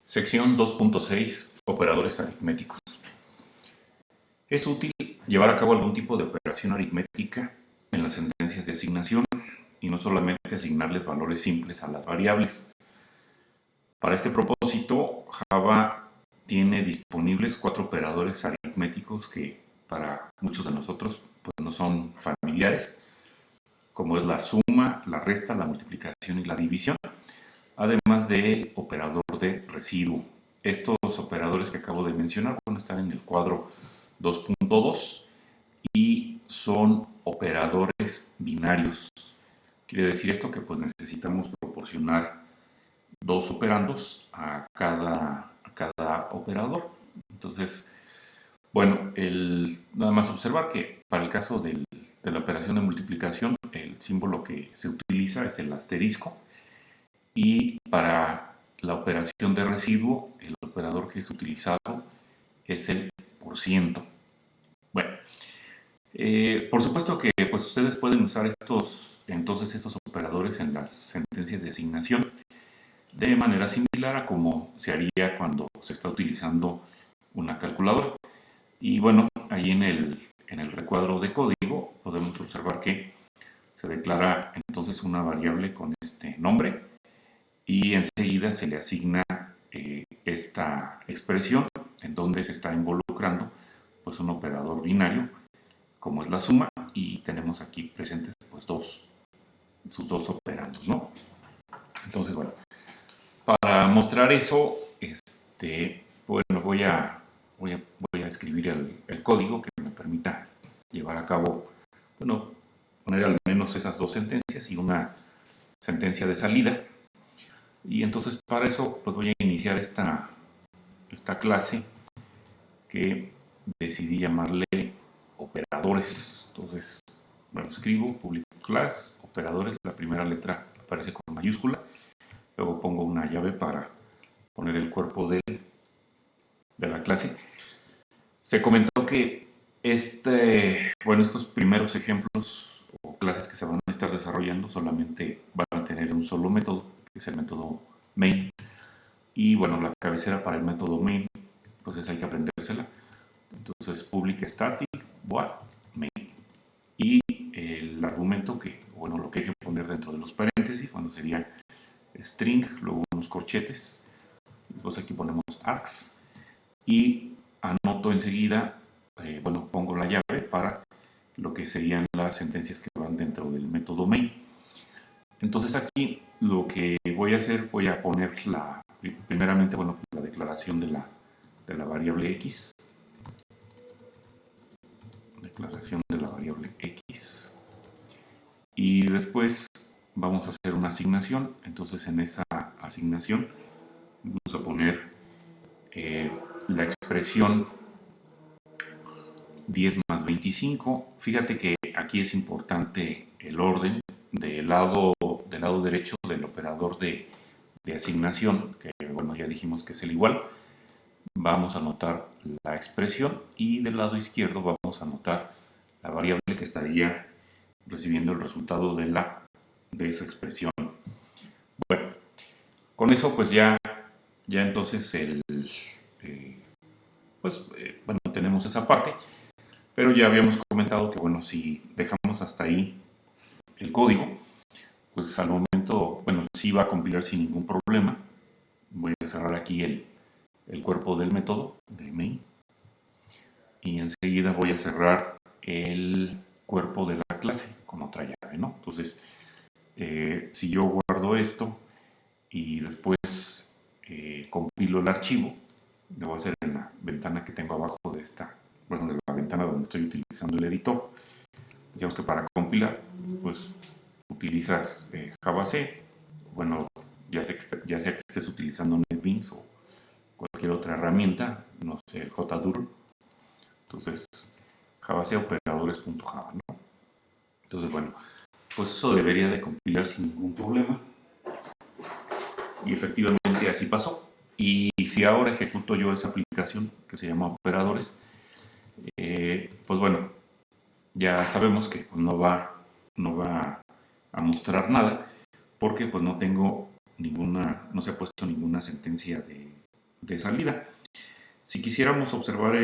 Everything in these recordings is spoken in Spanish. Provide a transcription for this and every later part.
Sección 2.6. Operadores aritméticos. Es útil llevar a cabo algún tipo de operación aritmética en las sentencias de asignación y no solamente asignarles valores simples a las variables. Para este propósito, Java tiene disponibles 4 operadores aritméticos que para muchos de nosotros pues, no son familiares, como es la suma, la resta, la multiplicación y la división, además del operador de residuo. Estos operadores que acabo de mencionar están en el cuadro 2.2 y son operadores binarios. Quiere decir esto que pues necesitamos proporcionar 2 operandos a cada operador. Entonces, bueno, nada más observar que para el caso de la operación de multiplicación, el símbolo que se utiliza es el asterisco, y para la operación de residuo, el operador que es utilizado es el %. Bueno, por supuesto que pues, ustedes pueden usar estos operadores en las sentencias de asignación de manera similar a como se haría cuando se está utilizando una calculadora. Y bueno, ahí en el recuadro de código podemos observar que se declara entonces una variable con este nombre y enseguida se le asigna esta expresión en donde se está involucrando pues un operador binario como es la suma, y tenemos aquí presentes pues sus dos operandos, ¿no? Entonces, bueno, para mostrar eso, bueno, voy a escribir el código que me permita llevar a cabo, bueno, poner al menos esas 2 sentencias y una sentencia de salida. Y entonces para eso pues voy a iniciar esta clase que decidí llamarle operadores. Entonces, bueno, escribo public class, operadores, la primera letra aparece con mayúscula, luego pongo una llave para poner el cuerpo de la clase. Se comentó que estos primeros ejemplos o clases que se van a estar desarrollando solamente van a tener un solo método, que es el método main. Y bueno, la cabecera para el método main, pues hay que aprendérsela. Entonces, public static void main. Y el argumento lo que hay que poner dentro de los paréntesis, cuando sería string, luego unos corchetes. Después aquí ponemos args. Y anoto enseguida, pongo la llave para lo que serían las sentencias que van dentro del método main. Entonces aquí lo que voy a hacer, voy a poner primeramente, la declaración de la variable x. Declaración de la variable x. Y después vamos a hacer una asignación. Entonces en esa asignación vamos a poner la expresión 10 más 25. Fíjate que aquí es importante el orden del lado derecho del operador de asignación, que bueno, ya dijimos que es el igual. Vamos a anotar la expresión y del lado izquierdo vamos a anotar la variable que estaría recibiendo el resultado de esa expresión. Bueno, con eso pues ya entonces tenemos esa parte, pero ya habíamos comentado que bueno, si dejamos hasta ahí el código, pues al momento, sí va a compilar sin ningún problema. Voy a cerrar aquí el cuerpo del método de main y enseguida voy a cerrar el cuerpo de la clase con otra llave, ¿no? Entonces, si yo guardo esto y después compilo el archivo, lo voy a hacer en la ventana que tengo abajo de de la ventana donde estoy utilizando el editor. Digamos que para compilar, pues utilizas Java C, ya sea que estés utilizando NetBeans o cualquier otra herramienta, no sé, JDUR. Entonces, Java C operadores.java, ¿no? Entonces, pues eso debería de compilar sin ningún problema. Y efectivamente así pasó. Y si ahora ejecuto yo esa aplicación que se llama operadores, pues bueno, ya sabemos que no va a mostrar nada porque pues no se ha puesto ninguna sentencia de salida. Si quisiéramos observar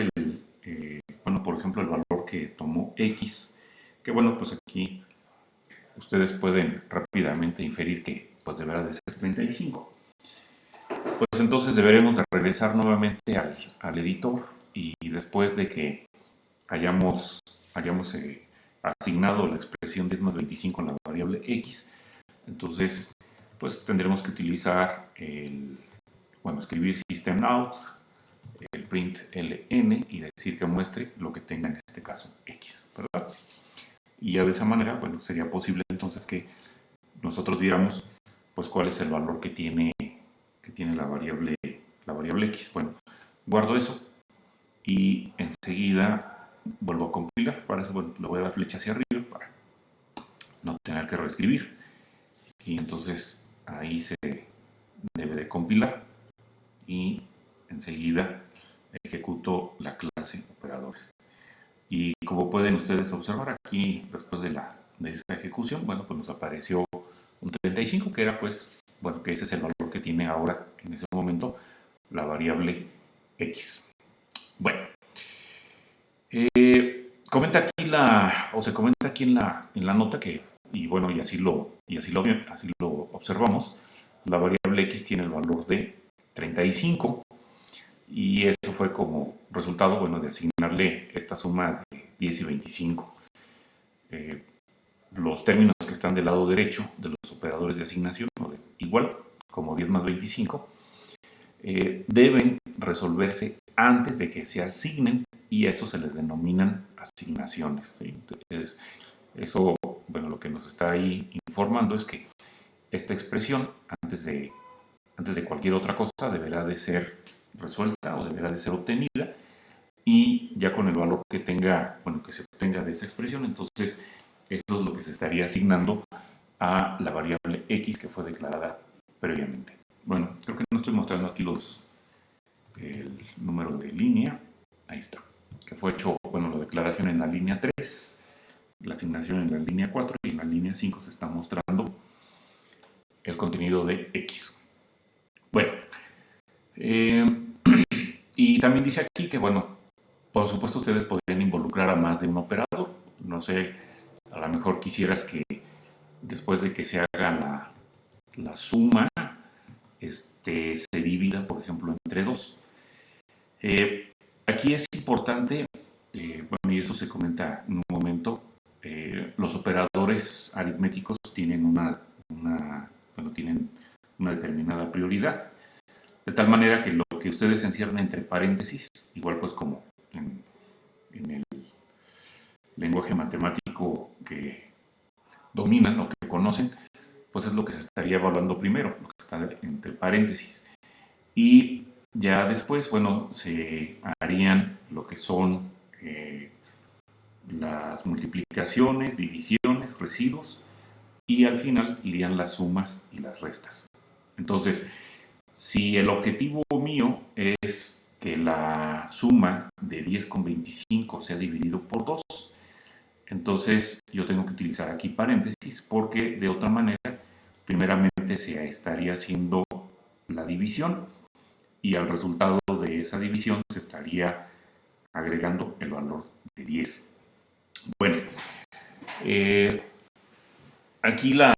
bueno, por ejemplo, el valor que tomó X, que bueno, pues aquí ustedes pueden rápidamente inferir que pues deberá de ser 35. Pues entonces deberemos de regresar nuevamente al editor y después de que hayamos asignado la expresión 10 más 25 en la variable X, entonces pues tendremos que utilizar bueno, escribir system.out, el print ln y decir que muestre lo que tenga en este caso X, ¿verdad? Y ya de esa manera, bueno, sería posible entonces que nosotros viéramos pues cuál es el valor que tiene la variable X. Bueno, guardo eso y enseguida vuelvo a compilar. Para eso, bueno, le voy a dar flecha hacia arriba para no tener que reescribir. Y entonces ahí se debe de compilar y enseguida ejecuto la clase operadores. Y como pueden ustedes observar aquí, después de esa ejecución, bueno, pues nos apareció un 35, que era pues, bueno, que ese es el valor que tiene ahora, en ese momento, la variable X. Bueno, comenta aquí se comenta aquí en la nota que, y bueno, y así lo observamos, la variable X tiene el valor de 35 y eso fue como resultado, bueno, de asignarle esta suma de 10 y 25. Los términos que están del lado derecho de los operadores de asignación, o de igual, como 10 más 25, deben resolverse antes de que se asignen y a estos se les denominan asignaciones, ¿sí? Entonces, eso, bueno, lo que nos está ahí informando es que esta expresión, antes de cualquier otra cosa, deberá de ser resuelta o deberá de ser obtenida y ya con el valor que tenga, bueno, que se obtenga de esa expresión, entonces esto es lo que se estaría asignando a la variable X que fue declarada previamente. Bueno, creo que no estoy mostrando aquí el número de línea. Ahí está. Que fue hecho, bueno, la declaración en la línea 3, la asignación en la línea 4 y en la línea 5 se está mostrando el contenido de X. Bueno, y también dice aquí que, bueno, por supuesto ustedes podrían involucrar a más de un operador. No sé, a lo mejor quisieras que después de que se haga la suma, se divida, por ejemplo, entre 2. Aquí es importante, bueno, y eso se comenta en un momento, los operadores aritméticos tienen tienen una determinada prioridad, de tal manera que lo que ustedes encierran entre paréntesis, igual pues como en el lenguaje matemático que dominan o que conocen, pues es lo que se estaría evaluando primero, lo que está entre paréntesis. Y ya después, bueno, se harían lo que son las multiplicaciones, divisiones, residuos, y al final irían las sumas y las restas. Entonces, si el objetivo mío es que la suma de 10 con 25 sea dividido por 2, entonces yo tengo que utilizar aquí paréntesis porque de otra manera, primeramente se estaría haciendo la división y al resultado de esa división se estaría agregando el valor de 10. Bueno, aquí la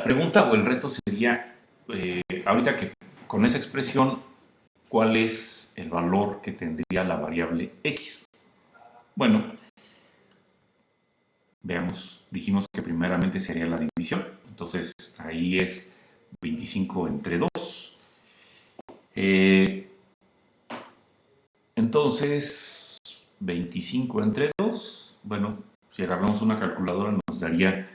pregunta o el reto sería, ahorita que con esa expresión, ¿cuál es el valor que tendría la variable X? Bueno, veamos, dijimos que primeramente sería la división, entonces ahí es 25 entre 2. Entonces, 25 entre 2, bueno, si agarramos una calculadora nos daría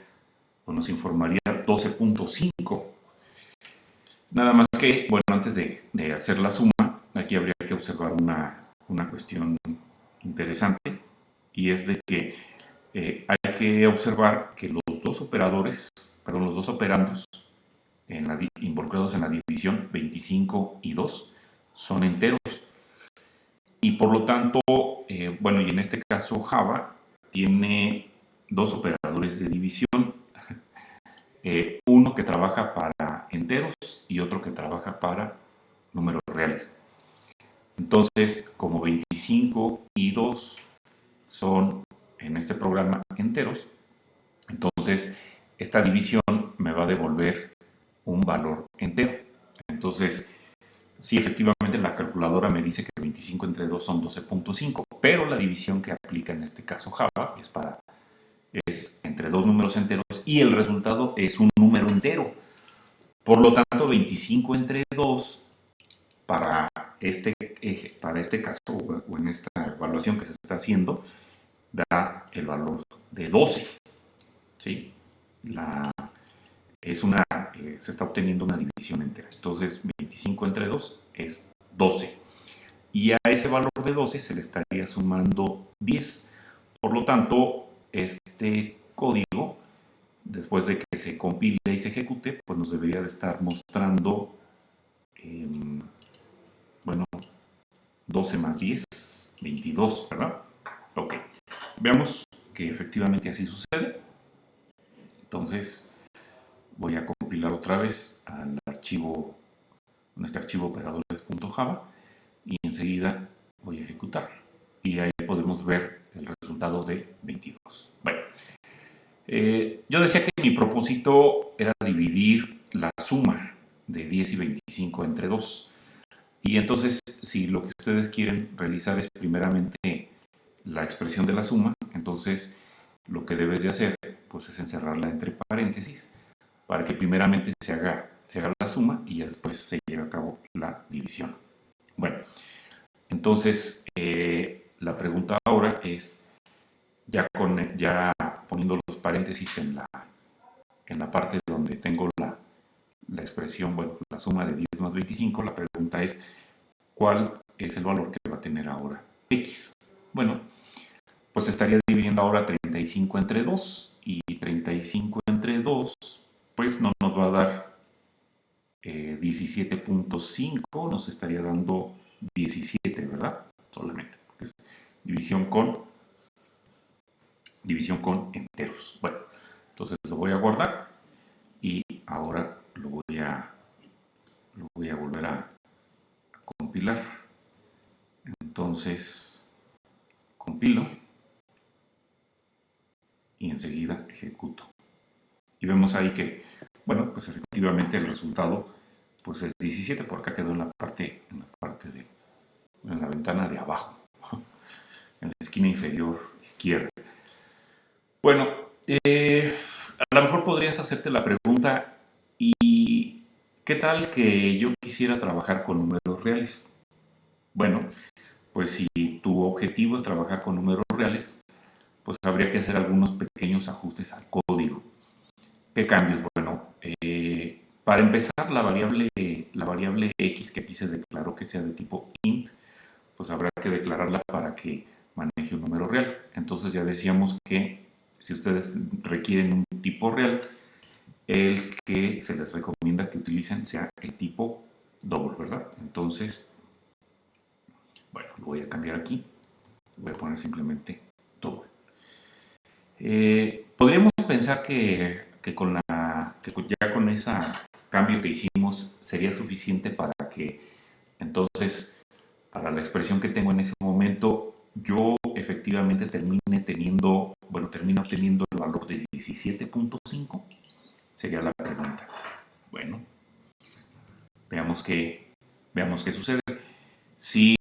o nos informaría 12.5. Nada más que, bueno, antes de hacer la suma, aquí habría que observar una cuestión interesante y es de que hay que observar que los dos operandos involucrados en la división 25 y 2 son enteros y por lo tanto, bueno, y en este caso Java tiene dos operadores de división, uno que trabaja para enteros y otro que trabaja para números reales. Entonces, como 25 y 2 son en este programa enteros, entonces esta división me va a devolver un valor entero. Entonces, sí, efectivamente la calculadora me dice que 25 entre 2 son 12.5, pero la división que aplica en este caso Java es entre dos números enteros y el resultado es un número entero. Por lo tanto, 25 entre 2 para para este caso o en esta evaluación que se está haciendo da el valor de 12. ¿Sí? Se está obteniendo una división entera. Entonces, 25 entre 2 es 12. Y a ese valor de 12 se le estaría sumando 10. Por lo tanto, este código, después de que se compile y se ejecute, pues nos debería de estar mostrando, eh, bueno, 12 más 10, 22, ¿verdad? Ok. Veamos que efectivamente así sucede. Entonces, voy a compilar otra vez al archivo, nuestro archivo operadores.java y enseguida voy a ejecutar. Y ahí podemos ver el resultado de 22. Bueno, yo decía que mi propósito era dividir la suma de 10 y 25 entre 2. Y entonces, si lo que ustedes quieren realizar es primeramente la expresión de la suma, entonces lo que debes de hacer pues es encerrarla entre paréntesis para que primeramente se haga la suma y ya después se lleve a cabo la división. Bueno, entonces la pregunta ahora es, ya poniendo los paréntesis en la parte donde tengo la expresión, bueno, la suma de 10 más 25, la pregunta es, ¿cuál es el valor que va a tener ahora x? Bueno, pues estaría dividiendo ahora 35 entre 2 y 35 entre 2, pues no nos va a dar 17.5, nos estaría dando 17, ¿verdad? Solamente, porque es división con enteros. Bueno, entonces lo voy a guardar y ahora lo voy a volver a compilar. Entonces, compilo y enseguida ejecuto. Y vemos ahí que, bueno, pues efectivamente el resultado pues es 17, por acá quedó en la ventana de abajo, en la esquina inferior izquierda. Bueno, a lo mejor podrías hacerte la pregunta, ¿y qué tal que yo quisiera trabajar con números reales? Bueno, pues si tu objetivo es trabajar con números reales, pues habría que hacer algunos pequeños ajustes al código. ¿Qué cambios? Bueno, para empezar, la variable x que aquí se declaró que sea de tipo int, pues habrá que declararla para que maneje un número real. Entonces ya decíamos que si ustedes requieren un tipo real, el que se les recomienda que utilicen sea el tipo double, ¿verdad? Entonces, bueno, lo voy a cambiar aquí. Voy a poner simplemente double. Podríamos pensar que ya con ese cambio que hicimos sería suficiente para que entonces para la expresión que tengo en ese momento yo efectivamente termine obteniendo el valor de 17.5. Sería la pregunta. Bueno, veamos qué sucede. Si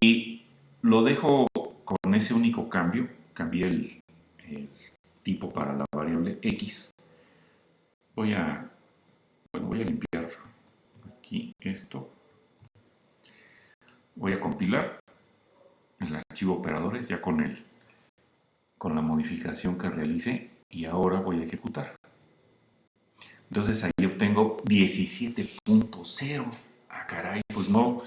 lo dejo con ese único cambio, cambié el tipo para la variable x, voy a limpiar aquí esto, voy a compilar el archivo operadores ya con la modificación que realicé y ahora voy a ejecutar. Entonces ahí obtengo 17.0. Ah, caray, pues no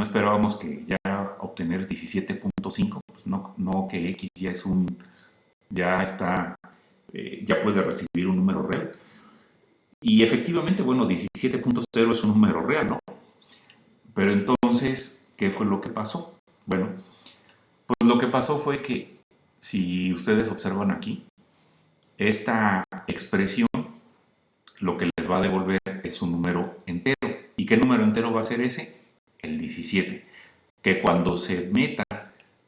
esperábamos que ya obtener 17.5, pues no que x ya puede recibir un número real. Y efectivamente, bueno, 17.0 es un número real, ¿no? Pero entonces, ¿qué fue lo que pasó? Bueno, pues lo que pasó fue que, si ustedes observan aquí, esta expresión lo que les va a devolver es un número entero. ¿Y qué número entero va a ser ese? el 17, que cuando se meta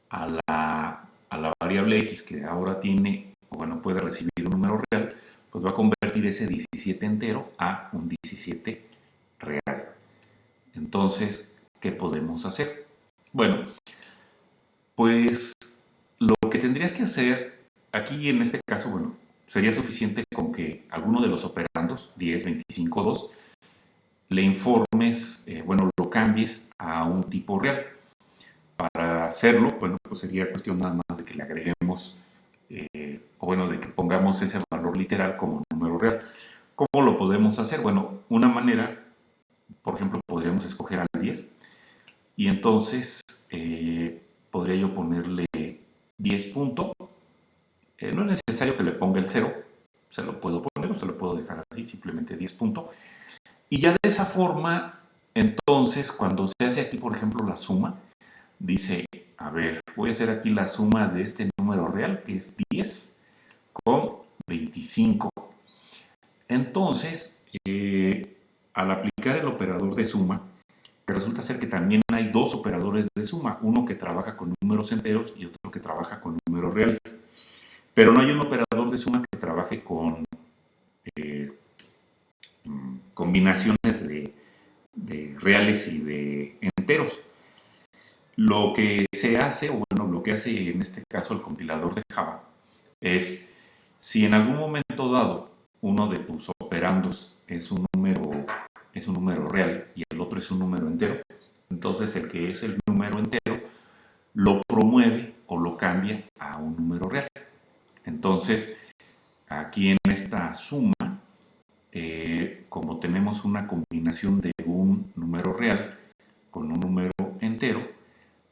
a la variable x que ahora tiene, o bueno, puede recibir un número real, pues va a convertir ese 17 entero a un 17 real. Entonces, ¿qué podemos hacer? Bueno, pues lo que tendrías que hacer aquí en este caso, bueno, sería suficiente con que alguno de los operandos, 10, 25, 2, le informes, bueno, lo cambies a un tipo real. Para hacerlo, bueno, pues sería cuestión nada más de que le agreguemos, o bueno, de que pongamos ese valor literal como número real. ¿Cómo lo podemos hacer? Bueno, una manera, por ejemplo, podríamos escoger al 10 y entonces podría yo ponerle 10 punto. No es necesario que le ponga el 0, se lo puedo poner o se lo puedo dejar así, simplemente 10 punto. Y ya de esa forma, entonces, cuando se hace aquí, por ejemplo, la suma, dice, a ver, voy a hacer aquí la suma de este número real, que es 10, con 25. Entonces, al aplicar el operador de suma, resulta ser que también hay dos operadores de suma, uno que trabaja con números enteros y otro que trabaja con números reales. Pero no hay un operador de suma que trabaje con eh, combinaciones de reales y de enteros. Lo que se hace, o bueno, lo que hace en este caso el compilador de Java, es si en algún momento dado uno de tus operandos es un número real y el otro es un número entero, entonces el que es el número entero lo promueve o lo cambia a un número real. Entonces, aquí en esta suma, como tenemos una combinación de un número real con un número entero,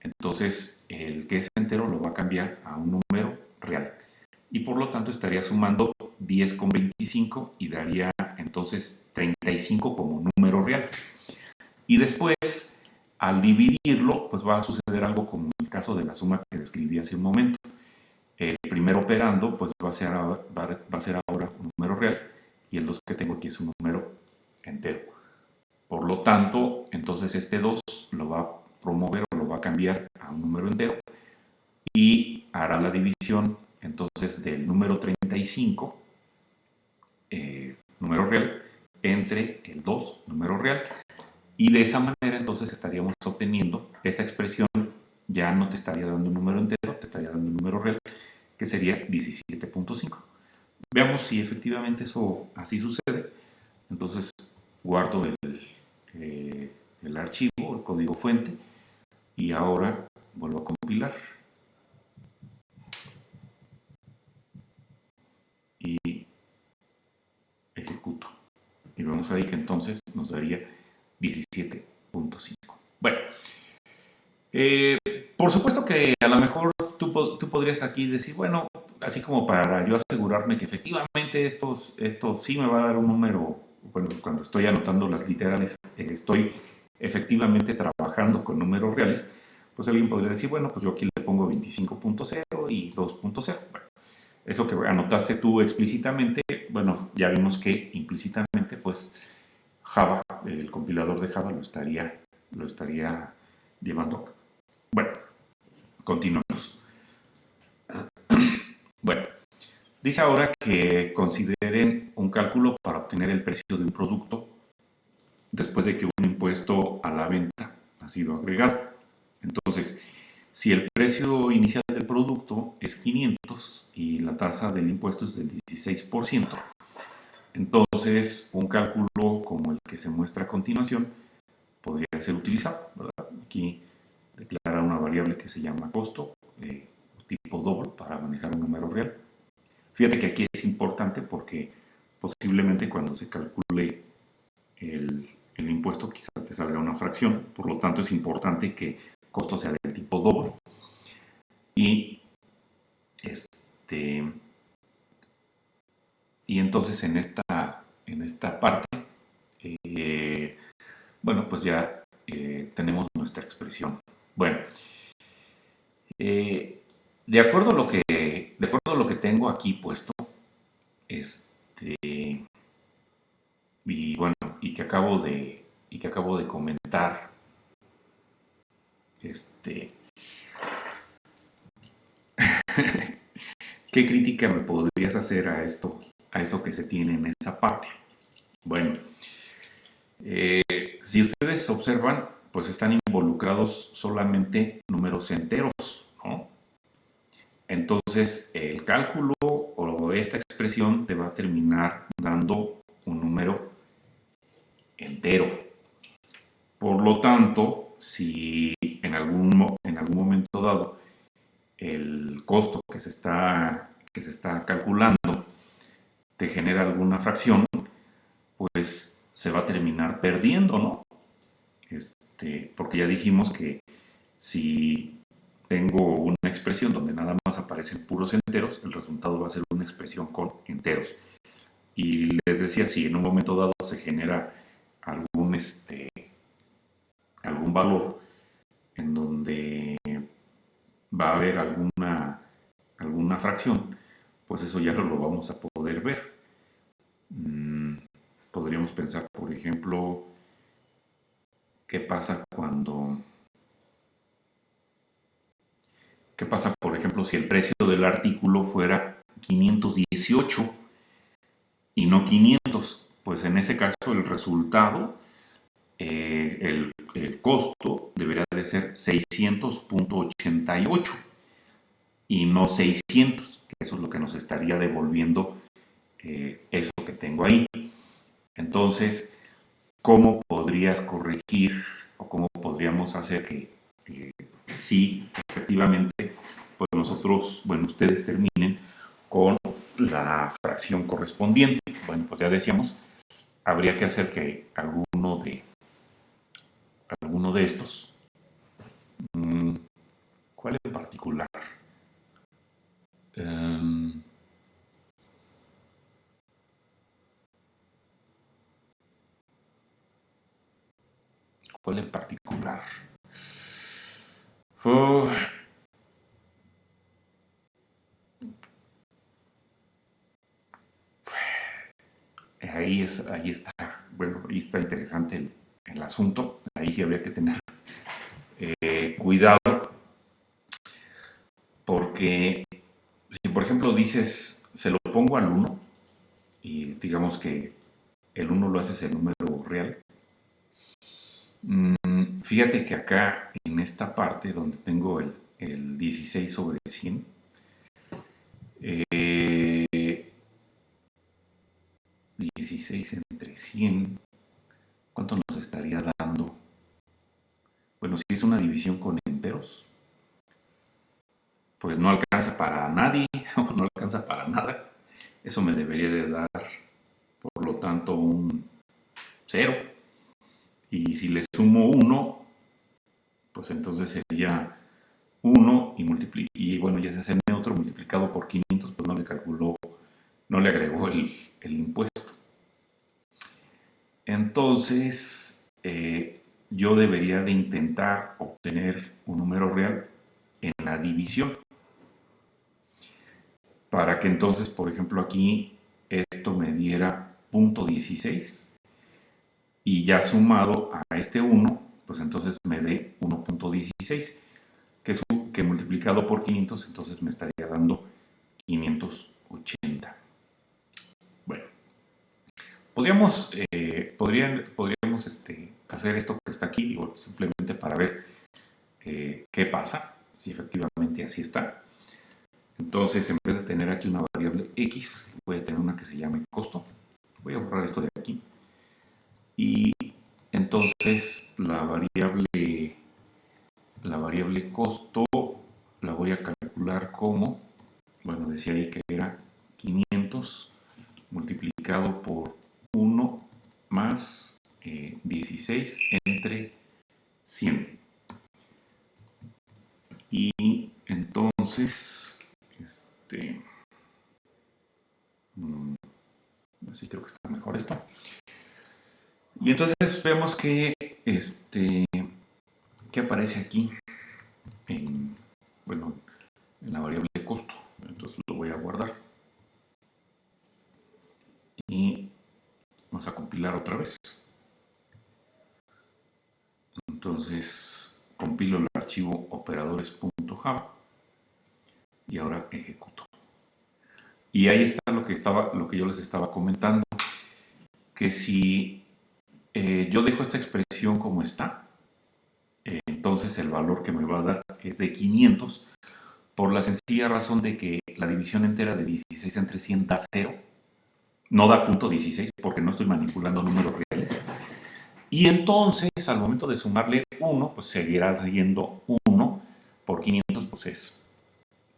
entonces el que es entero lo va a cambiar a un número real. Y por lo tanto estaría sumando 10 con 25 y daría entonces 35 como número real. Y después, al dividirlo, pues va a suceder algo como en el caso de la suma que describí hace un momento. El primer operando pues va a ser ahora un número real y el 2 que tengo aquí es un número entero. Por lo tanto, entonces este 2 lo va a promover o lo va a cambiar a un número entero y hará la división entonces del número 35, número real, entre el 2, número real, y de esa manera entonces estaríamos obteniendo esta expresión. Ya no te estaría dando un número entero, te estaría dando un número real, que sería 17.5. Veamos si efectivamente eso así sucede. Entonces guardo el archivo, el código fuente, y ahora vuelvo a compilar. Y ejecuto. Y vemos ahí que entonces nos daría 17.5. Bueno, por supuesto que a lo mejor tú podrías aquí decir, bueno, así como para yo asegurarme que efectivamente esto sí me va a dar un número, bueno, cuando estoy anotando las literales, estoy efectivamente trabajando con números reales, pues alguien podría decir, bueno, pues yo aquí le pongo 25.0 y 2.0. Bueno, eso que anotaste tú explícitamente, bueno, ya vimos que implícitamente, pues Java, el compilador de Java lo estaría llevando. Bueno, continuamos. Bueno, dice ahora que consideren un cálculo para obtener el precio de un producto después de que un impuesto a la venta ha sido agregado. Entonces, si el precio inicial del producto es 500 y la tasa del impuesto es del 16%, entonces un cálculo como el que se muestra a continuación podría ser utilizado, ¿verdad? Aquí declara una variable que se llama costo, tipo doble, para manejar un número real. Fíjate que aquí es importante porque posiblemente cuando se calcule el impuesto quizás te salga una fracción, por lo tanto es importante que costo sea del tipo doble. Y y entonces en esta parte, bueno, pues ya tenemos nuestra expresión. Bueno, de acuerdo a lo que tengo aquí puesto, y bueno, y que acabo de comentar, Este, ¿Qué crítica me podrías hacer a esto, a eso que se tiene en esa parte? Bueno, si ustedes observan, pues están involucrados solamente números enteros, ¿no? Entonces, el cálculo o esta expresión te va a terminar dando un número entero. Por lo tanto, si en algún momento dado el costo que se está calculando te genera alguna fracción, pues se va a terminar perdiendo, ¿no? Porque ya dijimos que si tengo una expresión donde nada más aparecen puros enteros, el resultado va a ser una expresión con enteros. Y les decía, si en un momento dado se genera algún, algún valor en donde va a haber alguna fracción, pues eso ya no lo vamos a poder ver. Podríamos pensar, por ejemplo, qué pasa, por ejemplo, si el precio del artículo fuera 518 y no 500. Pues en ese caso el resultado, el costo debería de ser 600.88 y no 600, que eso es lo que nos estaría devolviendo eso que tengo ahí. Entonces, ¿cómo podrías corregir o cómo podríamos hacer que sí, efectivamente, pues nosotros, bueno, ustedes terminen con la fracción correspondiente? Bueno, pues ya decíamos, habría que hacer que alguno de estos, ¿cuál en particular? Um, ¿Cuál en particular? Oh, ahí está, bueno, ahí está interesante el asunto. Ahí sí habría que tener cuidado, porque si por ejemplo dices, se lo pongo al uno y digamos que el uno lo haces en número real, fíjate que acá en esta parte donde tengo el 16 sobre 100, eh, 16 entre 100, ¿cuánto nos estaría dando? Bueno, si es una división con enteros, pues no alcanza para nadie, o no alcanza para nada. Eso me debería de dar, por lo tanto, un cero. Y si le sumo uno, pues entonces sería uno y bueno, ya se hace neutro multiplicado por 500, pues no le calculó, no le agregó el impuesto. Entonces, yo debería de intentar obtener un número real en la división, para que entonces, por ejemplo, aquí esto me diera 0.16 y ya sumado a este 1, pues entonces me dé 1.16, que multiplicado por 500, entonces me estaría dando 580. Bueno, podríamos hacer esto que está aquí, digo, simplemente para ver qué pasa, si efectivamente así está. Entonces, en vez de tener aquí una variable x, voy a tener una que se llame costo. Voy a borrar esto de aquí. Y entonces la variable costo la voy a calcular como, bueno, decía ahí que era 500 multiplicado por 1 más 16 entre 100. Y entonces, así creo que está mejor esto. Y entonces vemos que ¿qué aparece aquí? Bueno, en la variable de costo. Entonces lo voy a guardar. Y vamos a compilar otra vez. Entonces, compilo el archivo operadores.java y ahora ejecuto. Y ahí está lo que yo les estaba comentando, que si yo dejo esta expresión como está, entonces el valor que me va a dar es de 500, por la sencilla razón de que la división entera de 16 entre 100 da 0, no da punto 16 porque no estoy manipulando números reales. Y entonces, al momento de sumarle 1, pues seguirá siendo 1 por 500, pues es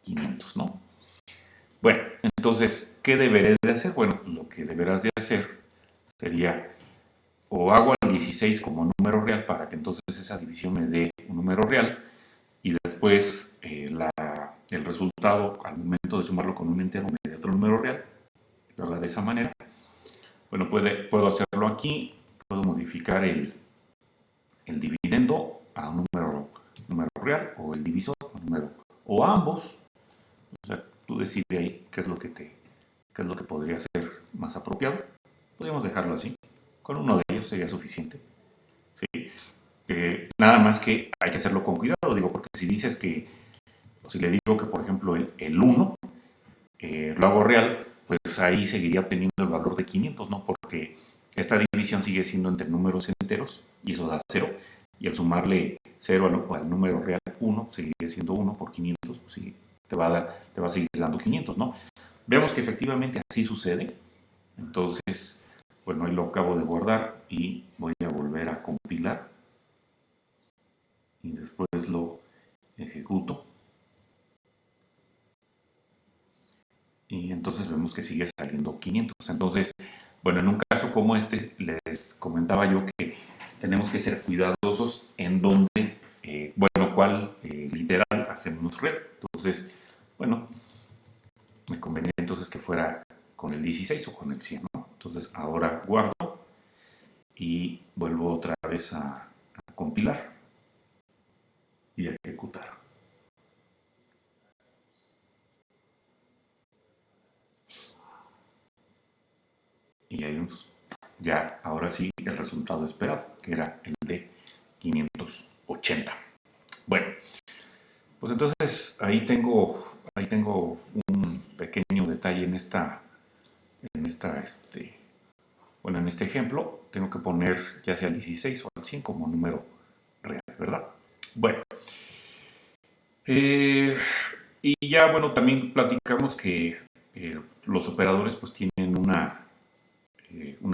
500, ¿no? Bueno, entonces, ¿qué deberé de hacer? Bueno, lo que deberás de hacer sería, o hago al 16 como número real para que entonces esa división me dé un número real, y después el resultado, al momento de sumarlo con un entero, me dé otro número real. Lo haga de esa manera. Bueno, puedo hacerlo aquí, puedo modificar el dividendo a un número real, o el divisor a un número, o a ambos. O sea, tú decides ahí qué es lo que podría ser más apropiado. Podríamos dejarlo así. Con uno de ellos sería suficiente. ¿Sí? Nada más que hay que hacerlo con cuidado, digo, porque si dices que, si le digo que por ejemplo el 1 lo hago real, pues ahí seguiría obteniendo el valor de 500, ¿no? Porque esta división sigue siendo entre números enteros y eso da 0. Y al sumarle 0 al número real 1, seguiría siendo 1 por 500, pues sí, te va a seguir dando 500, ¿no? Vemos que efectivamente así sucede. Entonces, bueno, ahí lo acabo de guardar y voy a volver a compilar. Y después lo ejecuto. Y entonces vemos que sigue saliendo 500. Entonces, bueno, en un caso como este, les comentaba yo que tenemos que ser cuidadosos en dónde, bueno, cuál literal hacemos red. Entonces, bueno, me convenía entonces que fuera con el 16 o con el 100, ¿no? Entonces, ahora guardo y vuelvo otra vez a compilar y a ejecutar. Y ahí vemos ya, ahora sí, el resultado esperado, que era el de 580. Bueno, pues entonces ahí tengo un pequeño detalle en en este ejemplo. Tengo que poner ya sea el 16 o el 100 como número real, ¿verdad? Bueno, y ya, bueno, también platicamos que los operadores pues tienen una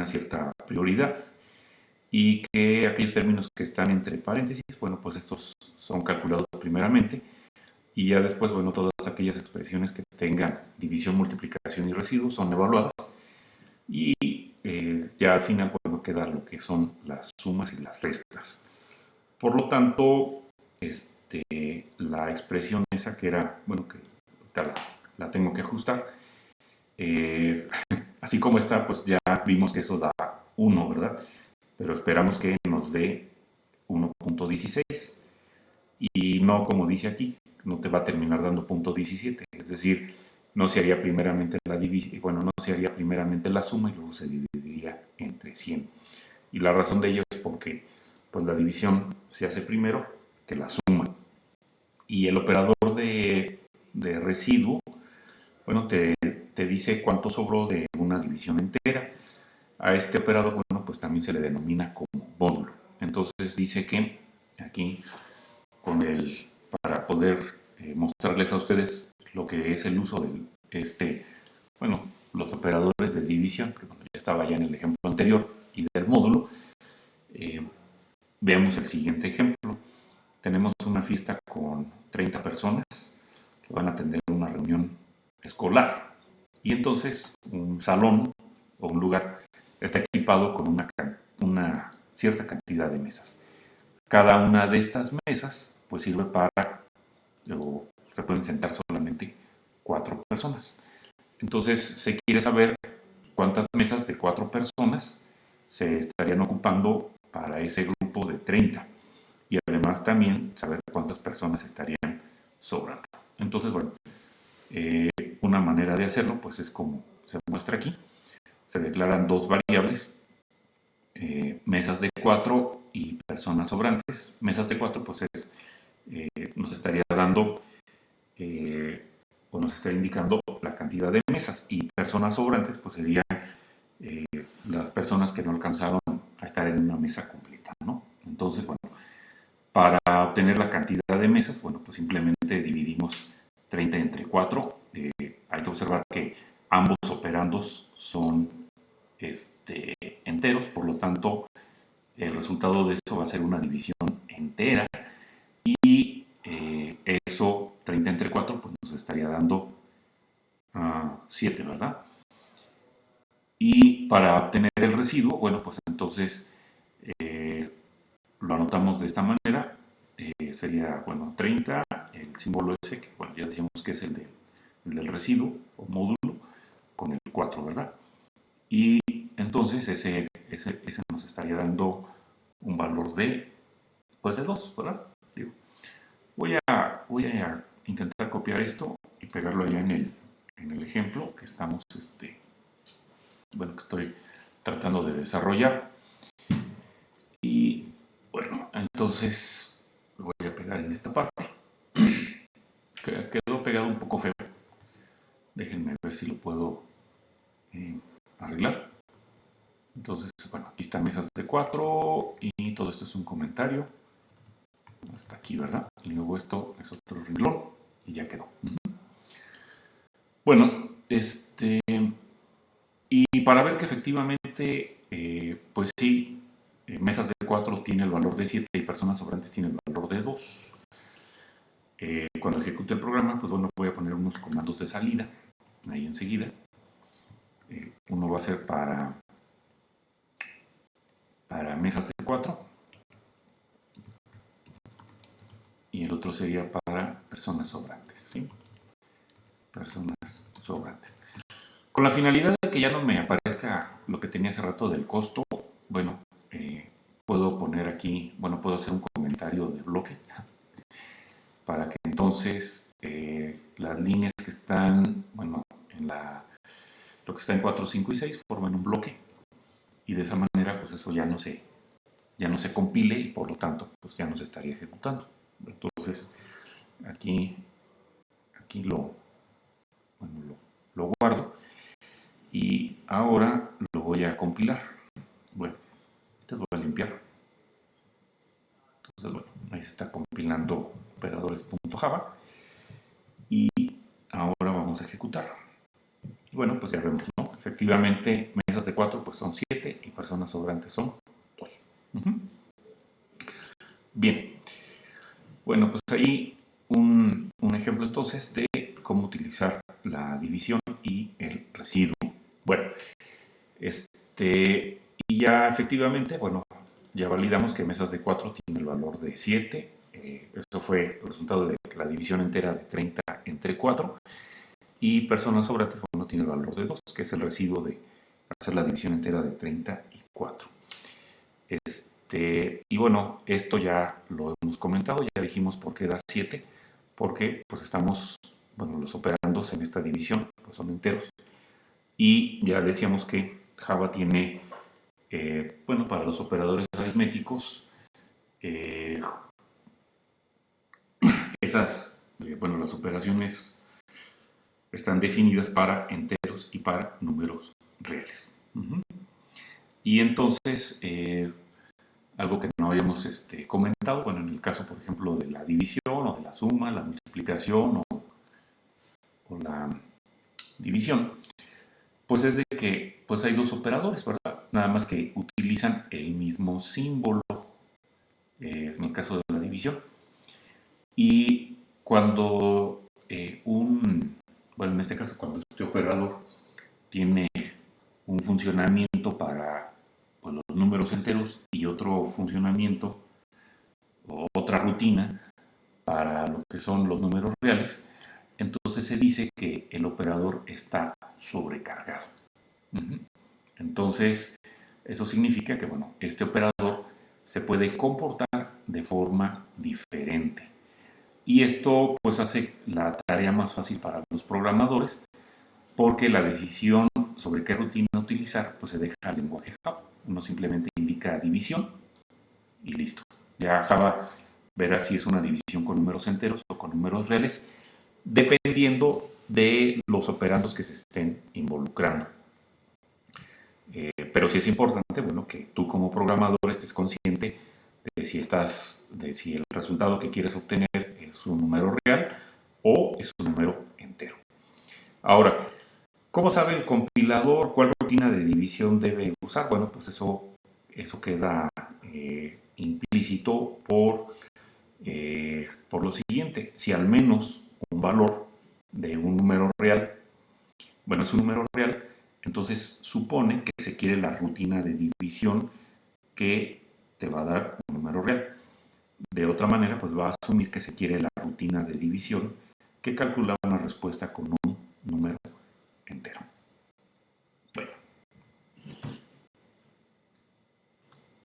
cierta prioridad, y que aquellos términos que están entre paréntesis, bueno, pues estos son calculados primeramente, y ya después, bueno, todas aquellas expresiones que tengan división, multiplicación y residuo son evaluadas, y ya al final, bueno, queda lo que son las sumas y las restas. Por lo tanto, la expresión esa que era, bueno, que la tengo que ajustar, así como está, pues ya vimos que eso da 1, ¿verdad? Pero esperamos que nos dé 1.16, y no como dice aquí, no te va a terminar dando .17, es decir, no se haría primeramente la división, bueno, no se haría primeramente la suma y luego se dividiría entre 100. Y la razón de ello es porque pues la división se hace primero que la suma. Y el operador de residuo, bueno, te dice cuánto sobró de una división entera. A este operador, bueno, pues también se le denomina como módulo. Entonces dice que aquí, para poder mostrarles a ustedes lo que es el uso de bueno, los operadores de división, que bueno, ya estaba ya en el ejemplo anterior, y del módulo, veamos el siguiente ejemplo. Tenemos una fiesta con 30 personas que van a atender una reunión escolar, y entonces un salón o un lugar está equipado con una cierta cantidad de mesas. Cada una de estas mesas pues sirve o se pueden sentar solamente 4 personas. Entonces se quiere saber cuántas mesas de 4 personas se estarían ocupando para ese grupo de 30. Y además también saber cuántas personas estarían sobrando. Entonces, bueno, una manera de hacerlo pues es como se muestra aquí. Se declaran dos variables, mesas de 4 y personas sobrantes. Mesas de 4 pues es nos estaría dando o nos estaría indicando la cantidad de mesas, y personas sobrantes pues serían eh, las personas que no alcanzaron a estar en una mesa completa, ¿no? Entonces, bueno, para obtener la cantidad de mesas, bueno, pues simplemente dividimos 30 entre 4. Hay que observar que ambos operandos son enteros, por lo tanto, el resultado de eso va a ser una división entera, y eso, 30 entre 4, pues nos estaría dando 7, ¿verdad? Y para obtener el residuo, bueno, pues entonces lo anotamos de esta manera. Sería, bueno, 30, el símbolo ese, que bueno, ya decíamos que es el del residuo o módulo, con el 4, ¿verdad? Y entonces ese nos estaría dando un valor de, pues de 2, ¿verdad? Digo, voy a intentar copiar esto y pegarlo allá en el ejemplo que estamos, bueno, que estoy tratando de desarrollar. Y bueno, entonces lo voy a pegar en esta parte. Quedó pegado un poco feo. Déjenme ver si lo puedo arreglar. Entonces, bueno, aquí están mesas de 4 y todo esto es un comentario. Hasta aquí, ¿verdad? Y luego esto es otro renglón y ya quedó. Bueno, y para ver que efectivamente, pues sí, mesas de 4 tiene el valor de 7 y personas sobrantes tiene el valor de 2. Cuando ejecute el programa, pues bueno, voy a poner unos comandos de salida ahí enseguida. Uno va a ser para mesas de 4 y el otro sería para personas sobrantes, ¿sí? Personas sobrantes. Con la finalidad de que ya no me aparezca lo que tenía hace rato del costo, bueno, puedo poner aquí, bueno, puedo hacer un comentario de bloque para que entonces las líneas que están, bueno, lo que está en 4, 5 y 6 forman un bloque, y de esa manera pues eso ya no se compile y por lo tanto pues ya no se estaría ejecutando. Entonces aquí lo, bueno, lo guardo y ahora lo voy a compilar. Bueno, te voy a limpiar. Entonces, bueno, ahí se está compilando operadores.java y ahora vamos a ejecutar. Y bueno, pues ya vemos, ¿no? Efectivamente, mesas de 4 pues son 7 y personas sobrantes son 2. Bien, bueno, pues ahí un ejemplo entonces de cómo utilizar la división y el residuo. Bueno, y ya efectivamente, bueno, ya validamos que mesas de 4 tiene el valor de 7. Eso fue el resultado de la división entera de 30 entre 4. Y personas sobrantes, bueno, tiene el valor de 2, que es el residuo de hacer la división entera de 34. Y bueno, esto ya lo hemos comentado, ya dijimos por qué da 7, porque pues estamos, bueno, los operandos en esta división pues son enteros. Y ya decíamos que Java tiene, bueno, para los operadores aritméticos, bueno, las operaciones están definidas para enteros y para números reales. Y entonces, algo que no habíamos comentado, bueno, en el caso, por ejemplo, de la división o de la suma, la multiplicación o la división, pues es de que pues hay dos operadores, ¿verdad? Nada más que utilizan el mismo símbolo, en el caso de la división. Y cuando bueno, en este caso, cuando este operador tiene un funcionamiento para pues, los números enteros y otro funcionamiento o otra rutina para lo que son los números reales, entonces se dice que el operador está sobrecargado. Entonces, eso significa que, bueno, este operador se puede comportar de forma diferente. Y esto pues hace la tarea más fácil para los programadores, porque la decisión sobre qué rutina utilizar pues se deja al lenguaje Java. Uno simplemente indica división y listo. Ya Java verá si es una división con números enteros o con números reales, dependiendo de los operandos que se estén involucrando. Pero sí es importante, bueno, que tú como programador estés consciente de si el resultado que quieres obtener es un número real o es un número entero. Ahora, ¿cómo sabe el compilador cuál rutina de división debe usar? Bueno, pues eso queda implícito por lo siguiente. Si al menos un valor de un número real, bueno, es un número real, entonces supone que se quiere la rutina de división que te va a dar un número real. De otra manera, pues va a asumir que se quiere la rutina de división que calcula una respuesta con un número